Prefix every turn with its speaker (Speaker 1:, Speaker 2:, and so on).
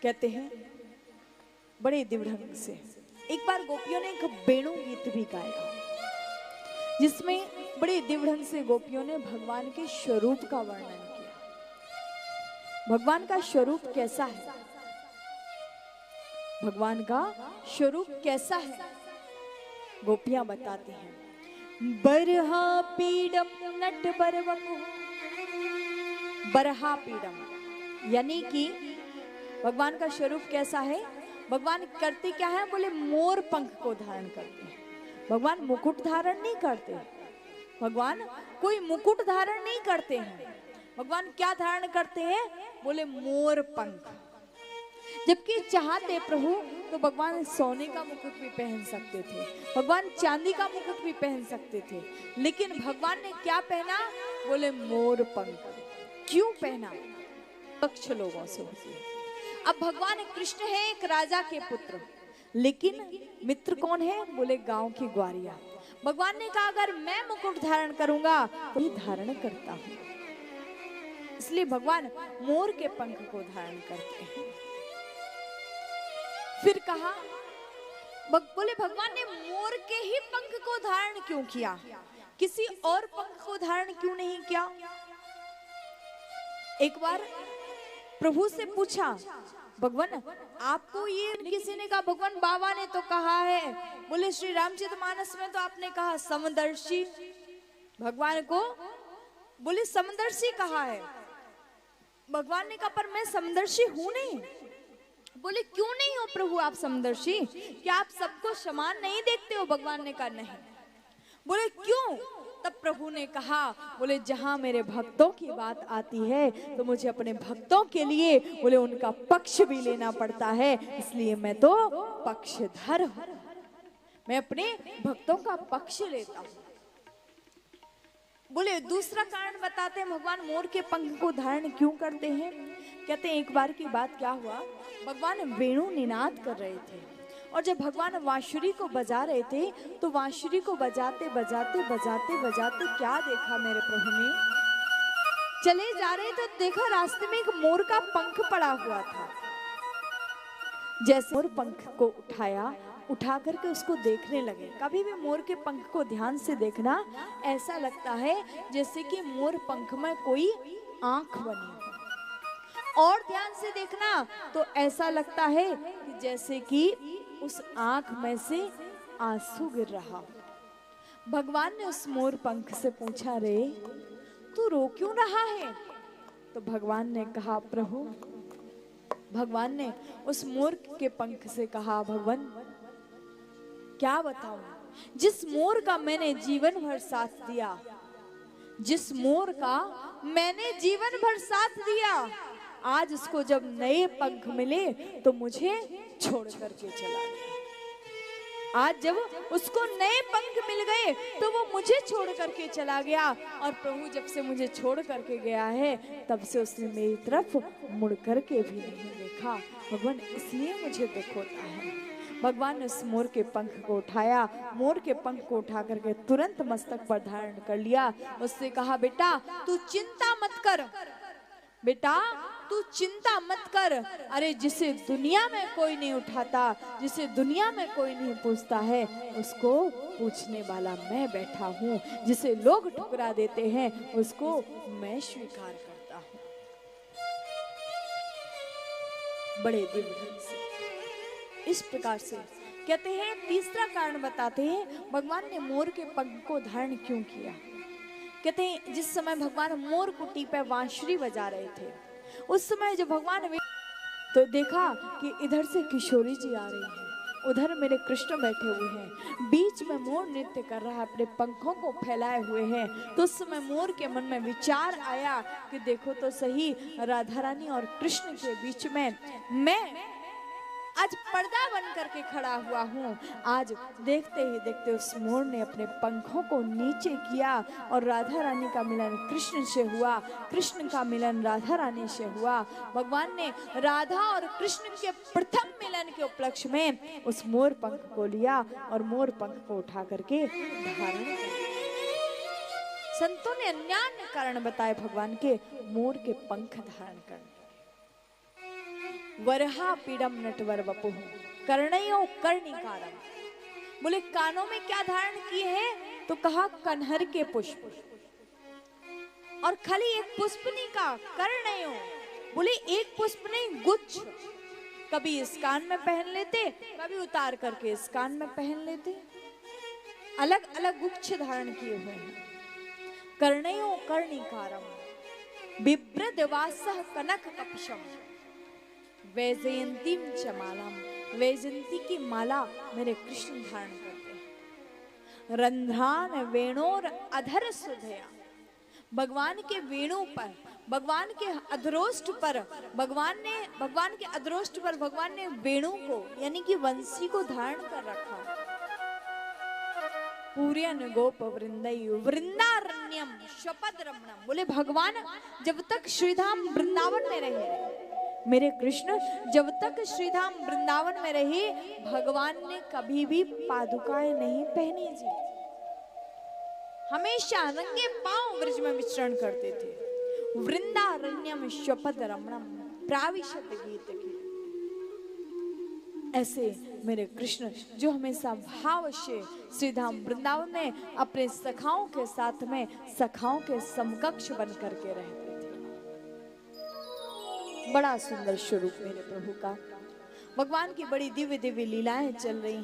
Speaker 1: कहते हैं बड़े दिव्य ढंग से। एक बार गोपियों ने एक वेणु गीत भी गाया, जिसमें बड़े दिव्य ढंग से गोपियों ने भगवान के स्वरूप का वर्णन किया। भगवान का स्वरूप कैसा है, भगवान का स्वरूप कैसा है, गोपियां बताती हैं। बरहा पीडम नट बरवकु, बरहा पीडम यानी कि भगवान का स्वरूप कैसा है। भगवान करते क्या है, बोले मोर पंख को धारण करते हैं। भगवान मुकुट धारण नहीं करते, भगवान कोई मुकुट धारण नहीं करते हैं। भगवान क्या धारण करते हैं, बोले मोर पंख। जबकि चाहते प्रभु तो भगवान सोने का मुकुट भी पहन सकते थे, भगवान चांदी का मुकुट भी पहन सकते थे, लेकिन भगवान ने क्या पहना, बोले मोर पंख। क्यों पहना, पक्ष लोगों से होती है। अब भगवान कृष्ण है एक राजा के पुत्र, लेकिन मित्र कौन है, बोले गांव की ग्वारिया। भगवान ने कहा अगर मैं मुकुट धारण करूंगा तो ही धारण करता हूं, इसलिए भगवान मोर के पंख को धारण करते हैं। फिर कहा, बोले भगवान ने मोर के ही पंख को धारण क्यों किया, किसी और पंख को धारण क्यों नहीं किया। एक बार प्रभु से पूछा, भगवान आपको ये किसी ने कहा, भगवान बाबा ने तो कहा है, बोले श्री रामचरितमानस में तो आपने कहा समदर्शी, भगवान को बोले समदर्शी कहा है। भगवान ने कहा पर मैं समदर्शी हूं नहीं। बोले क्यों नहीं हो प्रभु आप समदर्शी, क्या आप सबको समान नहीं देखते हो। भगवान ने कहा नहीं। बोले क्यों, तब प्रभु ने कहा, बोले जहां मेरे भक्तों की बात आती है तो मुझे अपने भक्तों के लिए बोले उनका पक्ष भी लेना पड़ता है, इसलिए मैं तो पक्षधर हूं, मैं अपने भक्तों का पक्ष लेता हूं। बोले दूसरा कारण बताते हैं भगवान मोर के पंख को धारण क्यों करते हैं। कहते हैं एक बार की बात क्या हुआ, भगवान वेणु निनाद कर रहे थे और जब भगवान बांसुरी को बजा रहे थे तो बांसुरी को बजाते बजाते बजाते बजाते क्या देखा मेरे प्रभु ने, चले जा रहे थे देखा रास्ते में एक मोर का पंख पड़ा हुआ था। जैसे मोर पंख को उठाया, उठा करके उसको देखने लगे। कभी भी मोर के पंख को ध्यान से देखना, ऐसा लगता है जैसे कि मोर पंख में कोई आंख बनी हो, और ध्यान से देखना तो ऐसा लगता है कि जैसे कि उस आंख में से आंसू गिर रहा हो। भगवान ने उस मोर पंख से पूछा, रे तू रो क्यों रहा है। तो भगवान ने कहा, प्रभु, भगवान ने उस मोर के पंख से कहा, भगवान क्या बताऊं, जिस मोर का मैंने जीवन भर साथ दिया, जिस मोर का मैंने जीवन भर साथ दिया, आज उसको जब नए पंख मिले तो मुझे छोड़ करके चला गया। आज जब उसको नए पंख मिल गए तो वो मुझे छोड़ करके चला गया, और प्रभु जब से मुझे छोड़ करके गया है तब से उसने मेरी तरफ मुड़ करके भी नहीं देखा। भगवान इसलिए मुझे दुख होता है। भगवान ने उस मोर के पंख को उठाया, मोर के पंख को उठा करके तुरंत मस्तक पर धारण कर लिया। उससे कहा, बेटा तू चिंता मत कर, बेटा तू चिंता मत कर। अरे जिसे दुनिया में कोई नहीं उठाता, जिसे दुनिया में कोई नहीं पूछता है, उसको पूछने वाला मैं बैठा हूँ। जिसे लोग ठुकरा देते हैं उसको मैं स्वीकार करता हूँ। बड़े दिव्य ढंग से इस प्रकार से कहते हैं। तीसरा कारण बताते हैं भगवान ने मोर के पंख को धारण क्यों किया। कहते हैं जिस समय भगवान मोर कुटी पे बांसुरी बजा रहे थे, उस समय जब भगवान तो देखा कि इधर से किशोरी जी आ रही हैं, उधर मेरे कृष्ण बैठे हुए हैं, बीच में मोर नृत्य कर रहा है, अपने पंखों को फैलाए हुए हैं। तो उस समय मोर के मन में विचार आया कि देखो तो सही, राधा रानी और कृष्ण के बीच में मैं आज पर्दा बन करके खड़ा हुआ हूँ। आज देखते ही देखते उस मोर ने अपने पंखों को नीचे किया और राधा रानी का मिलन कृष्ण से हुआ, कृष्ण का मिलन राधा रानी से हुआ। भगवान ने राधा और कृष्ण के प्रथम मिलन के उपलक्ष्य में उस मोर पंख को लिया और मोर पंख को उठा करके धारण किया। संतों ने अन्य कारण बताए भगवान के मोर के पंख धारण करने। वरहा पीड़म नटवर वपुः कर्णयो कर्णिकारम। बोले कानों में क्या धारण किए हैं, तो कहा कन्हर के पुष्प, और खाली एक पुष्प नहीं कहा, कर्णयो, बोले एक पुष्प नहीं, गुच्छ। कभी इस कान में पहन लेते, कभी उतार करके इस कान में पहन लेते, अलग अलग गुच्छ धारण किए हुए हैं। कर्णयो कर्णिकारम बिभ्रदवासः कनक कपशम वैजयंतीम च मालाम। वैजयंती की माला मेरे कृष्ण धारण करते हैं। रंध्रान वेणोर अधर सुधया। भगवान के वेणु पर, भगवान के अधरोष्ट पर, भगवान के अधरोष्ट पर भगवान ने वेणु को यानी कि वंशी को धारण कर रखा। पूर्यन गोप वृंदयु वृंदारण्यम शपथ रमणम। बोले भगवान जब तक श्रीधाम वृंदावन में रहे, मेरे कृष्ण जब तक श्रीधाम वृंदावन में रहे, भगवान ने कभी भी पादुकाएं नहीं पहनी जी। हमेशा नंगे पांव ब्रज में विचरण करते थे। वृंदारण्यम शपथ रमणम प्राविशत गीत की। ऐसे मेरे कृष्ण जो हमेशा भाव से श्रीधाम वृंदावन में अपने सखाओं के साथ में सखाओं के समकक्ष बन करके रहते थे। बड़ा सुंदर स्वरूप मेरे प्रभु का। भगवान की बड़ी दिव्य दिव्य लीलाएं चल रही हैं।